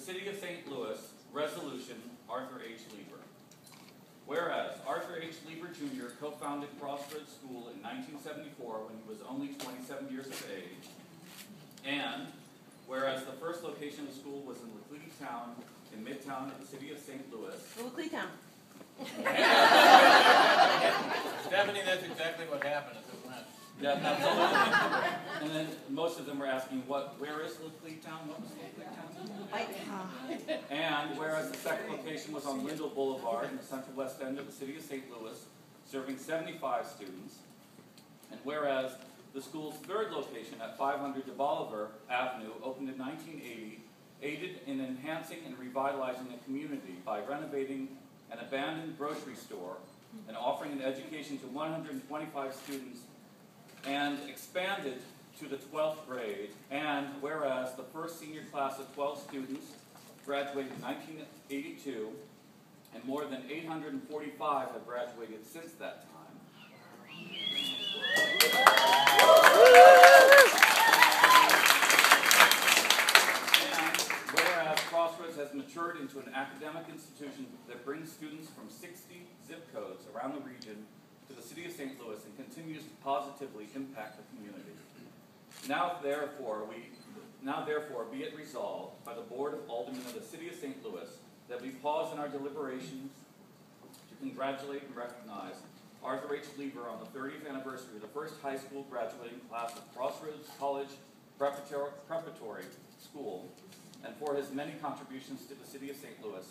City of St. Louis, Resolution, Arthur H. Lieber. Whereas Arthur H. Lieber Jr. co-founded Crossroads School in 1974 when he was only 27 years of age, and whereas the first location of the school was in Laclede Town in Midtown of the City of St. Louis. Laclede Town. Stephanie, that's exactly what happened at this event. Yeah, absolutely. And then most of them were asking, where is Laclede Town? What was Laclede Town? And whereas the second location was on Lindell Boulevard in the central west end of the City of St. Louis, serving 75 students, and whereas the school's third location at 500 de Bolivar Avenue opened in 1980, aided in enhancing and revitalizing the community by renovating an abandoned grocery store and offering an education to 125 students, and expanded to the 12th grade, and whereas the first senior class of 12 students graduated in 1982, and more than 845 have graduated since that time. And whereas Crossroads has matured into an academic institution that brings students from 60 zip codes around the region to the City of St. Louis and continues to positively impact the community. Now therefore, be it resolved by the Board of Aldermen of the City of St. Louis that we pause in our deliberations to congratulate and recognize Arthur H. Lieber on the 30th anniversary of the first high school graduating class of Crossroads College Preparatory School, and for his many contributions to the City of St. Louis.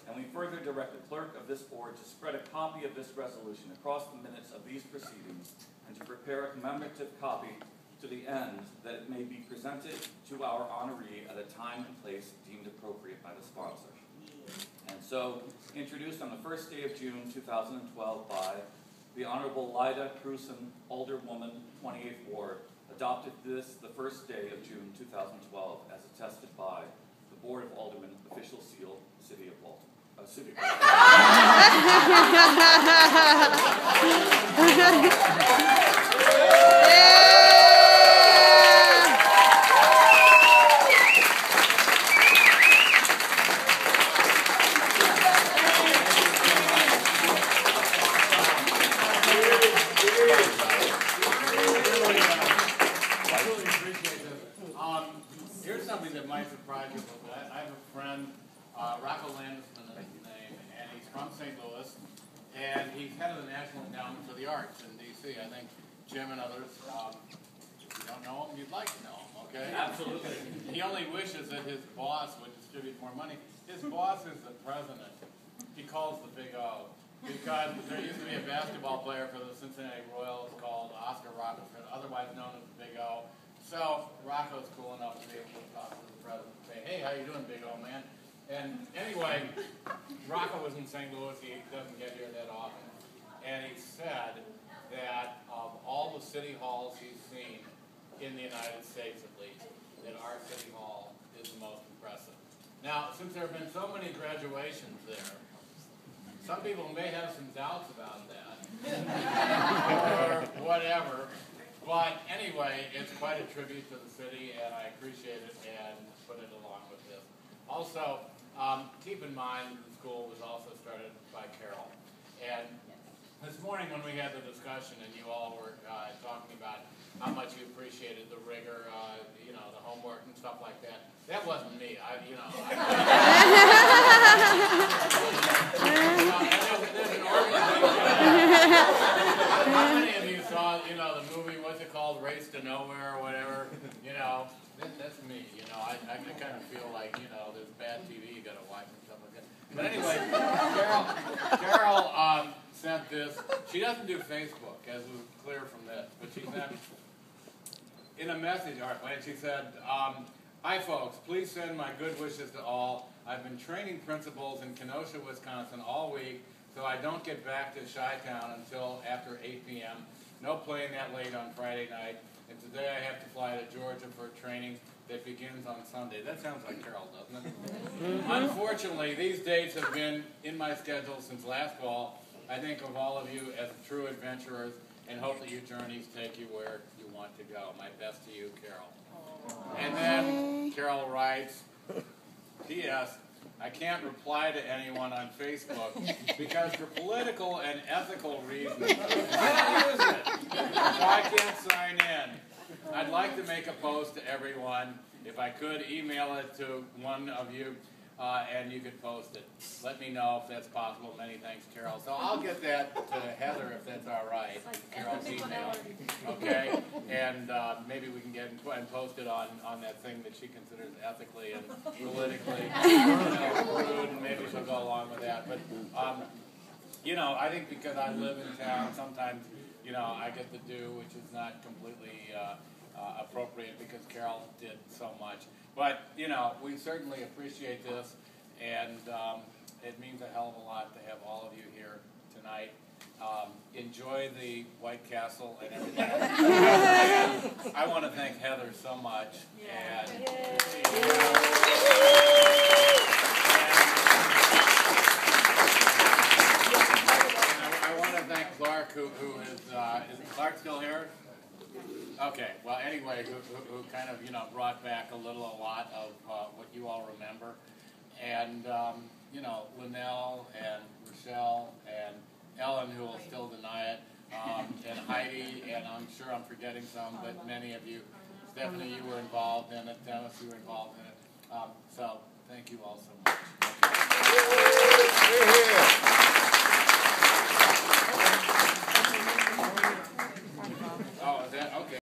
And we further direct the clerk of this board to spread a copy of this resolution across the minutes of these proceedings and to prepare a commemorative copy to the end that it may be presented to our honoree at a time and place deemed appropriate by the sponsor. And so, introduced on the first day of June 2012 by the Honorable Lieber Alderwoman, 28th Ward, adopted this the first day of June 2012 as attested by the Board of Aldermen official seal, City of Baltimore. City of Here's something that might surprise you a little bit. I have a friend, Rocco Landisman is his name, and he's from St. Louis, and he's head of the National Endowment for the Arts in D.C. I think Jim and others, if you don't know him, you'd like to know him, okay? Absolutely. He only wishes that his boss would distribute more money. His boss is the president. He calls the Big O, because there used to be a basketball player for the Cincinnati Royals called Oscar Robertson, otherwise known as the Big O. So Rocco's cool enough to be able to talk to the president and say, hey, how you doing, big old man? And anyway, Rocco was in St. Louis. He doesn't get here that often. And he said that of all the city halls he's seen in the United States, at least, that our city hall is the most impressive. Now, since there have been so many graduations there, some people may have some doubts about that, or whatever. But anyway, it's quite a tribute to the city, and I appreciate it and put it along with this. Also, keep in mind the school was also started by Carol. And this morning when we had the discussion and you all were talking about how much you appreciated the rigor, you know, the homework and stuff like that, that wasn't me. There's an organization. How many of you saw, you know, the movie, what's it called, Race to Nowhere or whatever? You know, that's me. You know, I kind of feel like, you know, there's bad TV you got to watch and stuff like that. But anyway, Carol sent this. She doesn't do Facebook, as was clear from this, but she sent in a message article, and she said, hi folks, please send my good wishes to all. I've been training principals in Kenosha, Wisconsin all week, so I don't get back to Chi-Town until after 8 p.m. No playing that late on Friday night. And today I have to fly to Georgia for training that begins on Sunday. That sounds like Carol, doesn't it? Unfortunately, these dates have been in my schedule since last fall. I think of all of you as true adventurers and hope that your journeys take you where you want to go. My best to you, Carol. And then Carol writes, P.S. I can't reply to anyone on Facebook because for political and ethical reasons, I don't use it. So I can't sign in. I'd like to make a post to everyone. If I could, email it to one of you, and you could post it. Let me know if that's possible. Many thanks, Carol. So I'll get that to Heather if that's all right. Carol's email. Okay? And maybe we can get and post it on that thing that she considers ethically and politically rude, and maybe she'll go along with that. But, I think because I live in town, sometimes, I get to do, which is not completely appropriate because Carol did so much. But, we certainly appreciate this, and it means a hell of a lot to have all of you here tonight. Enjoy the White Castle and everything. I want to thank Heather so much. And, I want to thank Clark, who is Clark still here? Okay, well, anyway, who kind of, brought back a lot of what you all remember. And, Linnell and Rochelle and Ellen, who will still deny it, and Heidi, and I'm sure I'm forgetting some, but many of you. Stephanie, you were involved in it. Dennis, you were involved in it. So, thank you all so much.